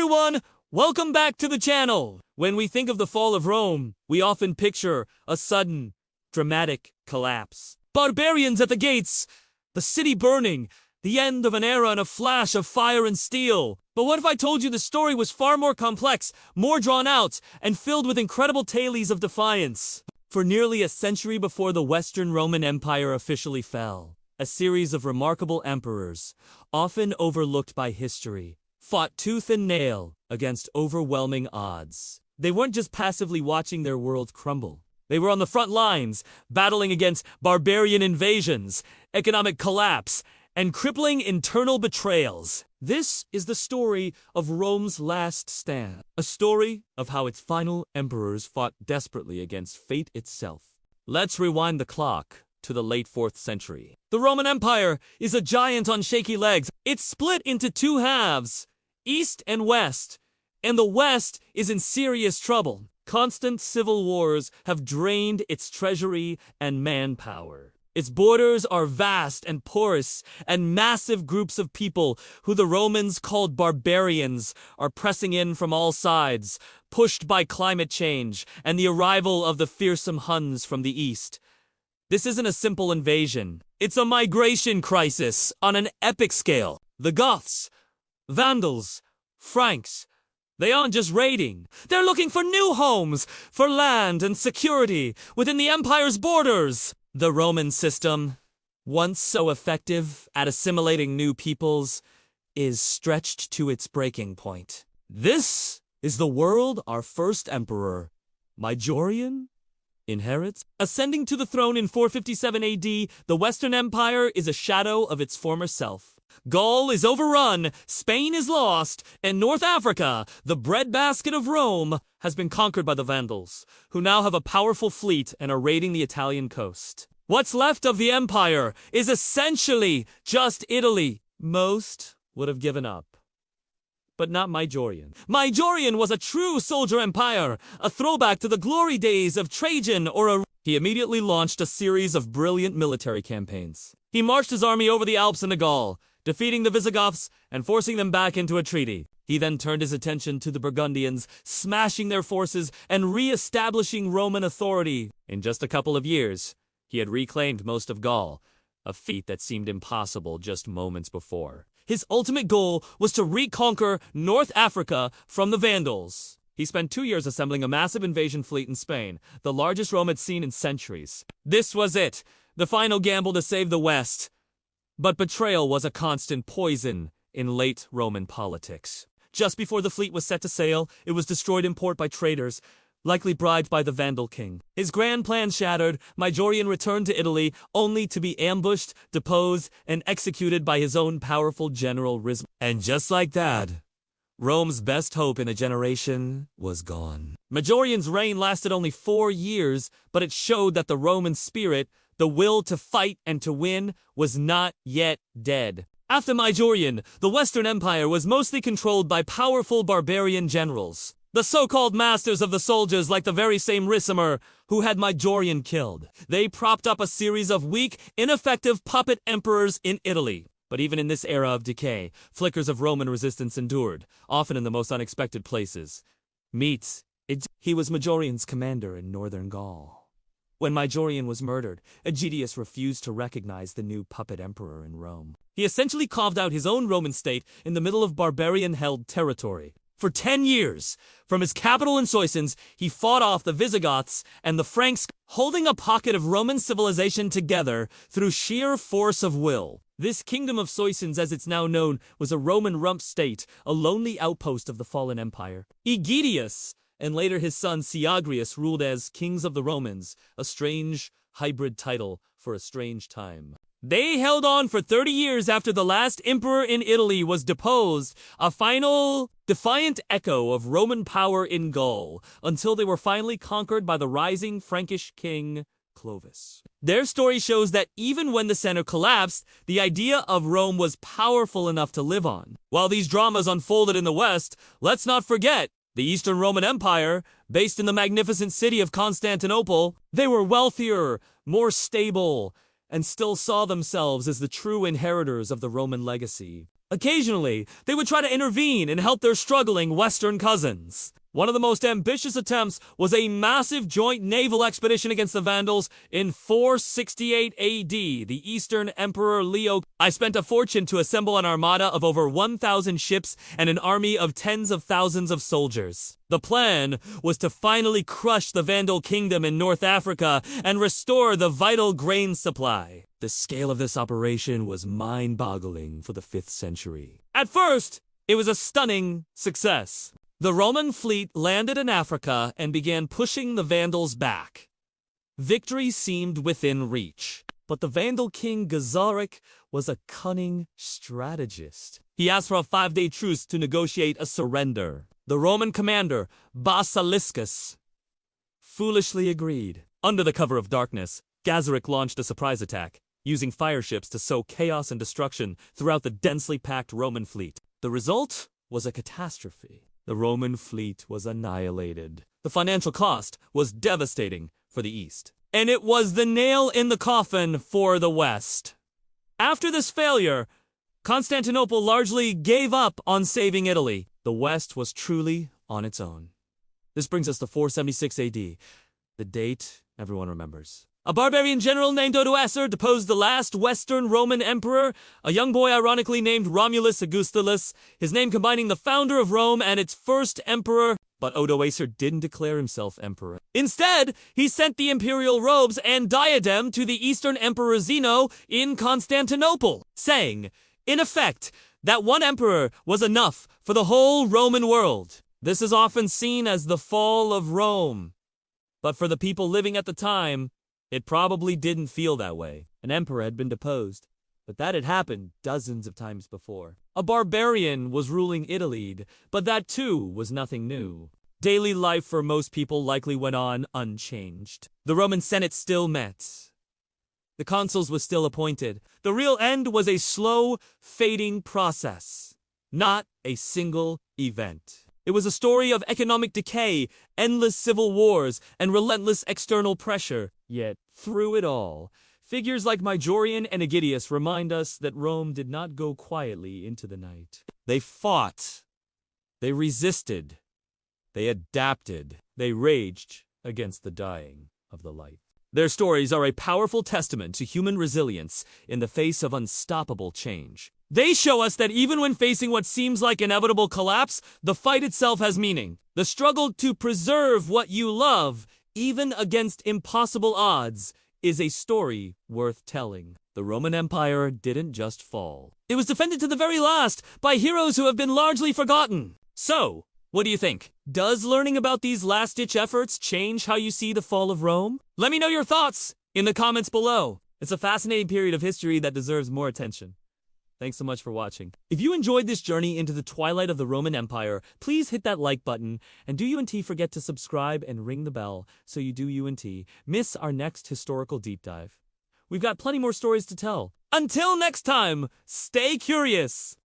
everyone! Welcome back to the channel! When we think of the fall of Rome, we often picture a sudden, dramatic collapse. Barbarians at the gates, the city burning, the end of an era and a flash of fire and steel. But what if I told you the story was far more complex, more drawn out, and filled with incredible tales of defiance? For nearly a century before the Western Roman Empire officially fell, a series of remarkable emperors, often overlooked by history, fought tooth and nail against overwhelming odds. They weren't just passively watching their world crumble. They were on the front lines, battling against barbarian invasions, economic collapse, and crippling internal betrayals. This is the story of Rome's last stand, a story of how its final emperors fought desperately against fate itself. Let's rewind the clock to the late 4th century. The Roman Empire is a giant on shaky legs. It's split into two halves, East and West, and the West is in serious trouble. Constant civil wars have drained its treasury and manpower. Its borders are vast and porous, and massive groups of people, who the Romans called barbarians, are pressing in from all sides, pushed by climate change and the arrival of the fearsome Huns from the east. This isn't a simple invasion. It's a migration crisis on an epic scale. The Goths, Vandals, Franks, they aren't just raiding. They're looking for new homes, for land and security within the empire's borders. The Roman system, once so effective at assimilating new peoples, is stretched to its breaking point. This is the world our first emperor, Majorian, inherits. Ascending to the throne in 457 AD, the Western Empire is a shadow of its former self. Gaul is overrun, Spain is lost, and North Africa, the breadbasket of Rome, has been conquered by the Vandals, who now have a powerful fleet and are raiding the Italian coast. What's left of the empire is essentially just Italy. Most would have given up. But not Majorian. Majorian was a true soldier empire, a throwback to the glory days of Trajan He immediately launched a series of brilliant military campaigns. He marched his army over the Alps into Gaul, defeating the Visigoths and forcing them back into a treaty. He then turned his attention to the Burgundians, smashing their forces and re-establishing Roman authority. In just a couple of years, he had reclaimed most of Gaul, a feat that seemed impossible just moments before. His ultimate goal was to reconquer North Africa from the Vandals. He spent 2 years assembling a massive invasion fleet in Spain, the largest Rome had seen in centuries. This was it, the final gamble to save the West. But betrayal was a constant poison in late Roman politics. Just before the fleet was set to sail, it was destroyed in port by traitors, likely bribed by the Vandal king. His grand plan shattered, Majorian returned to Italy, only to be ambushed, deposed, and executed by his own powerful general Rism. And just like that, Rome's best hope in a generation was gone. Majorian's reign lasted only 4 years, but it showed that the Roman spirit, the will to fight and to win, was not yet dead. After Majorian, the Western Empire was mostly controlled by powerful barbarian generals, the so-called masters of the soldiers, like the very same Ricimer who had Majorian killed. They propped up a series of weak, ineffective puppet emperors in Italy. But even in this era of decay, flickers of Roman resistance endured, often in the most unexpected places. He was Majorian's commander in northern Gaul. When Majorian was murdered, Aegidius refused to recognize the new puppet emperor in Rome. He essentially carved out his own Roman state in the middle of barbarian-held territory. For 10 years, from his capital in Soissons, he fought off the Visigoths and the Franks, holding a pocket of Roman civilization together through sheer force of will. This kingdom of Soissons, as it's now known, was a Roman rump state, a lonely outpost of the fallen empire. Aegidius, and later his son Syagrius, ruled as kings of the Romans, a strange hybrid title for a strange time. They held on for 30 years after the last emperor in Italy was deposed, a final defiant echo of Roman power in Gaul, until they were finally conquered by the rising Frankish king Clovis. Their story shows that even when the center collapsed, the idea of Rome was powerful enough to live on. While these dramas unfolded in the West, let's not forget the Eastern Roman Empire, based in the magnificent city of Constantinople. They were wealthier, more stable, and still saw themselves as the true inheritors of the Roman legacy. Occasionally, they would try to intervene and help their struggling Western cousins. One of the most ambitious attempts was a massive joint naval expedition against the Vandals in 468 AD. The Eastern Emperor Leo I spent a fortune to assemble an armada of over 1,000 ships and an army of tens of thousands of soldiers. The plan was to finally crush the Vandal kingdom in North Africa and restore the vital grain supply. The scale of this operation was mind-boggling for the 5th century. At first, it was a stunning success. The Roman fleet landed in Africa and began pushing the Vandals back. Victory seemed within reach, but the Vandal king Gazaric was a cunning strategist. He asked for a 5-day truce to negotiate a surrender. The Roman commander, Basiliscus, foolishly agreed. Under the cover of darkness, Gazaric launched a surprise attack, using fire ships to sow chaos and destruction throughout the densely packed Roman fleet. The result was a catastrophe. The Roman fleet was annihilated. The financial cost was devastating for the East, and it was the nail in the coffin for the West. After this failure, Constantinople largely gave up on saving Italy. The West was truly on its own. This brings us to 476 AD, the date everyone remembers. A barbarian general named Odoacer deposed the last Western Roman emperor, a young boy ironically named Romulus Augustulus, his name combining the founder of Rome and its first emperor. But Odoacer didn't declare himself emperor. Instead, he sent the imperial robes and diadem to the Eastern Emperor Zeno in Constantinople, saying, in effect, that one emperor was enough for the whole Roman world. This is often seen as the fall of Rome. But for the people living at the time, it probably didn't feel that way. An emperor had been deposed, but that had happened dozens of times before. A barbarian was ruling Italy, but that too was nothing new. Daily life for most people likely went on unchanged. The Roman Senate still met. The consuls were still appointed. The real end was a slow, fading process, not a single event. It was a story of economic decay, endless civil wars, and relentless external pressure. Yet, through it all, figures like Majorian and Aegidius remind us that Rome did not go quietly into the night. They fought. They resisted. They adapted. They raged against the dying of the light. Their stories are a powerful testament to human resilience in the face of unstoppable change. They show us that even when facing what seems like inevitable collapse, the fight itself has meaning. The struggle to preserve what you love, even against impossible odds, is a story worth telling. The Roman Empire didn't just fall. It was defended to the very last by heroes who have been largely forgotten. So, what do you think? Does learning about these last-ditch efforts change how you see the fall of Rome? Let me know your thoughts in the comments below. It's a fascinating period of history that deserves more attention. Thanks so much for watching. If you enjoyed this journey into the twilight of the Roman Empire, please hit that like button, and do UNT forget to subscribe and ring the bell so you do UNT miss our next historical deep dive. We've got plenty more stories to tell. Until next time, stay curious!